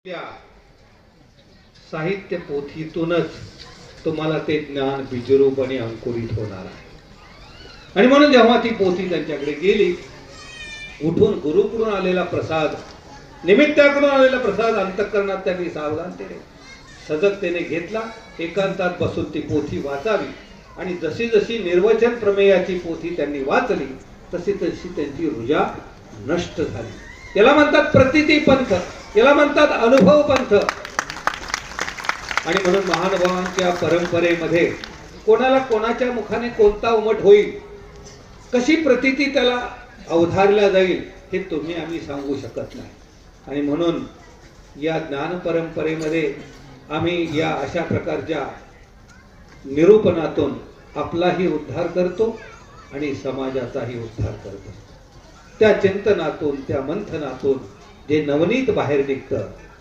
त्या साहित्य पोथीतूनच तुम्हाला ते ज्ञान बीजरूपणे अंकुरित होणार आहे. आणि म्हणून जेव्हा ती पोथी त्यांच्याकडे गेली, उठून गुरुकडून आलेला प्रसाद, निमित्ताकडून आलेला प्रसाद अंतःकरणात त्यांनी सावधानतेने सजगतेने घेतला. एकांतात बसून ती पोथी वाचावी. आणि जशी जशी निर्वचन प्रमेयाची पोथी त्यांनी वाचली तशी तशी त्यांची ऊर्जा नष्ट झाली. याला म्हणतात प्रतीती पंथ, याला म्हणतात अनुभव पंथ. आणि म्हणून महानुभावांच्या परंपरेमध्ये कोणाला कोणाच्या मुखाने कोणता उमट होईल, कशी प्रतीती त्याला अवधारल्या जाईल, हे तुम्ही आम्ही सांगू शकत नाही. आणि म्हणून या ज्ञान परंपरेमध्ये आम्ही या अशा प्रकारच्या निरूपणातून आपलाही उद्धार करतो आणि समाजाचाही उद्धार करतो. त्या चिंतनातून, त्या मंथनातून जे नवनीत बाहेर निघतं